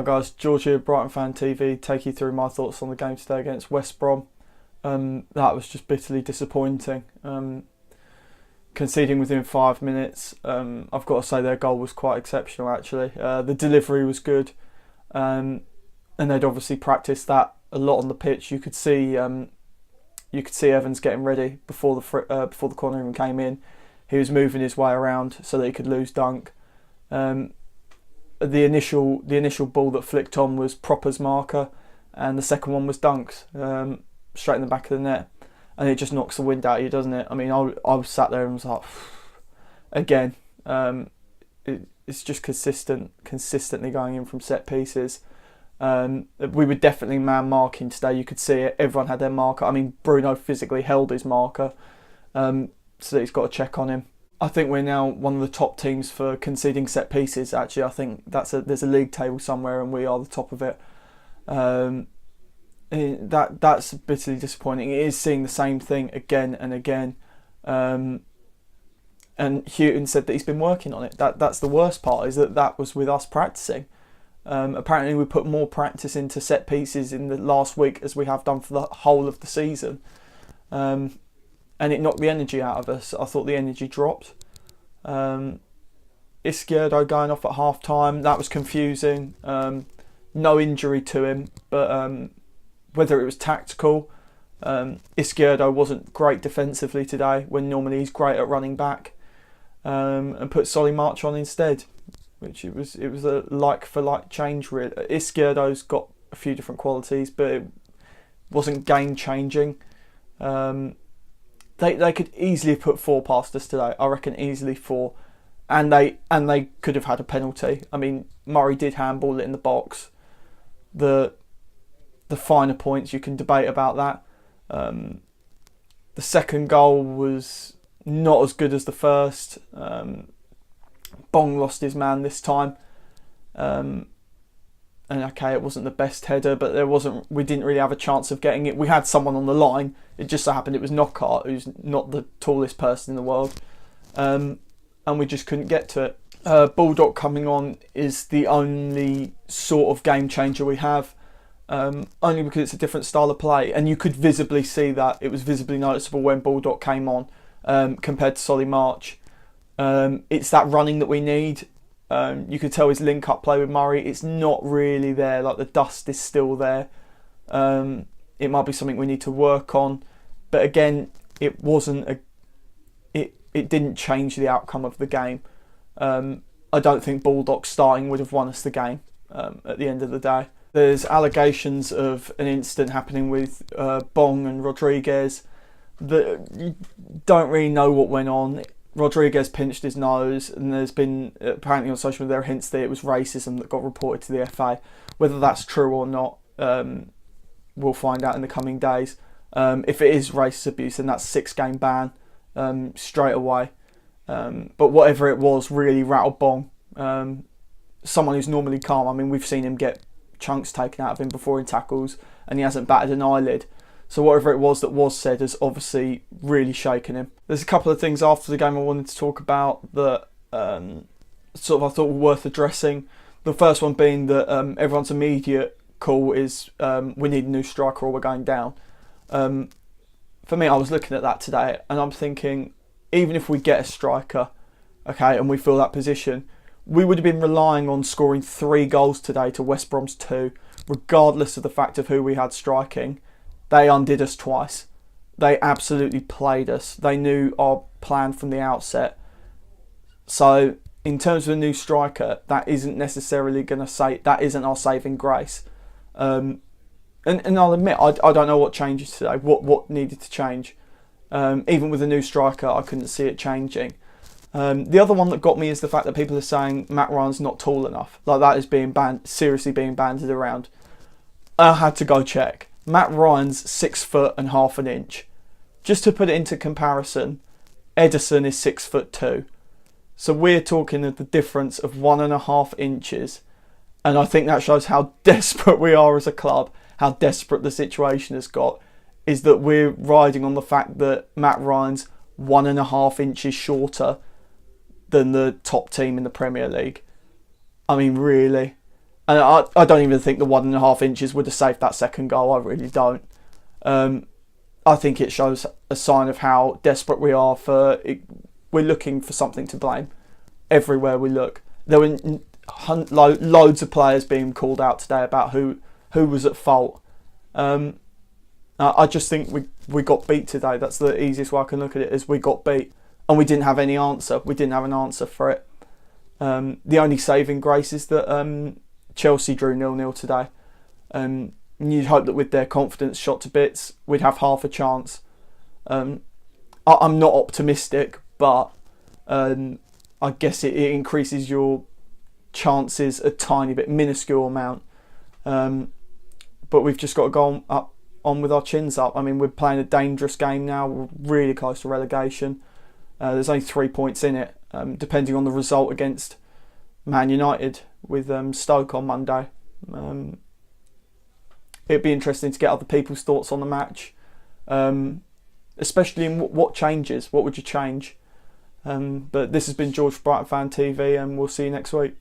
Hi guys, George here, Brighton Fan TV, take you through my thoughts on the game today against West Brom. That was just bitterly disappointing. Conceding within 5 minutes, I've got to say their goal was quite exceptional actually. The delivery was good, and they'd obviously practiced that a lot on the pitch. You could see Evans getting ready before the corner even came in. He was moving his way around so that he could lose dunk. The initial ball that flicked on was Proper's marker, and the second one was Dunk's, straight in the back of the net, and it just knocks the wind out of you, doesn't it? I mean, I was sat there and was like, again, it's just consistently going in from set pieces. We were definitely man marking today. You could see it. Everyone had their marker. I mean, Bruno physically held his marker, so that he's got a check on him. I think we're now one of the top teams for conceding set pieces. Actually, I think there's a league table somewhere, and we are the top of it. That's bitterly disappointing. It is seeing the same thing again and again. And Houghton said that he's been working on it. That's the worst part, is that was with us practicing. Apparently, we put more practice into set pieces in the last week as we have done for the whole of the season. And it knocked the energy out of us. I thought the energy dropped. Izquierdo going off at half time, that was confusing. No injury to him, but whether it was tactical, Izquierdo wasn't great defensively today when normally he's great at running back, and put Solly March on instead, which it was a like for like change really. Izquierdo's got a few different qualities, but it wasn't game changing. They could easily have put 4 past us today. I reckon easily 4, and they could have had a penalty. I mean, Murray did handball it in the box. The finer points you can debate about that. The second goal was not as good as the first. Bong lost his man this time. And okay, it wasn't the best header, but we didn't really have a chance of getting it. We had someone on the line. It just so happened it was Knockaert, who's not the tallest person in the world. And we just couldn't get to it. Bulldog coming on is the only sort of game changer we have. Only because it's a different style of play. And you could visibly see that. It was visibly noticeable when Bulldog came on, compared to Solly March. It's that running that we need. You could tell his link-up play with Murray, it's not really there. Like, the dust is still there. It might be something we need to work on, but again, it didn't change the outcome of the game. I don't think Bulldog starting would have won us the game at the end of the day. There's allegations of an incident happening with Bong and Rodriguez that you don't really know what went on. Rodriguez pinched his nose, and there's been, apparently on social media, there are hints that it was racism that got reported to the FA. Whether that's true or not, we'll find out in the coming days. If it is racist abuse, then that's 6-game ban straight away. But whatever it was really rattled Bong. Someone who's normally calm. I mean, we've seen him get chunks taken out of him before in tackles, and he hasn't batted an eyelid. So whatever it was that was said has obviously really shaken him. There's a couple of things after the game I wanted to talk about that I thought were worth addressing. The first one being that everyone's immediate call is we need a new striker or we're going down. For me, I was looking at that today and I'm thinking, even if we get a striker, okay, and we fill that position, we would have been relying on scoring 3 goals today to West Brom's 2, regardless of the fact of who we had striking. They undid us twice. They absolutely played us. They knew our plan from the outset. So, in terms of a new striker, that isn't necessarily going to say, that isn't our saving grace. And I'll admit, I don't know what changes today, what needed to change. Even with a new striker, I couldn't see it changing. The other one that got me is the fact that people are saying Matt Ryan's not tall enough. Like, that is being seriously being bandied around. I had to go check. Matt Ryan's 6 foot and half an inch. Just to put it into comparison, Ederson is 6'2". So we're talking of the difference of 1.5 inches. And I think that shows how desperate we are as a club, how desperate the situation has got, is that we're riding on the fact that Matt Ryan's 1.5 inches shorter than the top team in the Premier League. I mean, really. And I don't even think the 1.5 inches would have saved that second goal. I really don't. I think it shows a sign of how desperate we are for it. We're looking for something to blame everywhere we look. There were loads of players being called out today about who was at fault. I just think we got beat today. That's the easiest way I can look at it, is we got beat and we didn't have any answer. We didn't have an answer for it. The only saving grace is that Chelsea drew 0-0 today. You'd hope that with their confidence shot to bits, we'd have half a chance. I'm not optimistic, but I guess it increases your chances a tiny bit, minuscule amount. But we've just got to go on with our chins up. I mean, we're playing a dangerous game now. We're really close to relegation. There's only 3 points in it, depending on the result against Man United with Stoke on Monday. It'd be interesting to get other people's thoughts on the match, especially in what changes. What would you change? But this has been George for Brighton Fan TV, and we'll see you next week.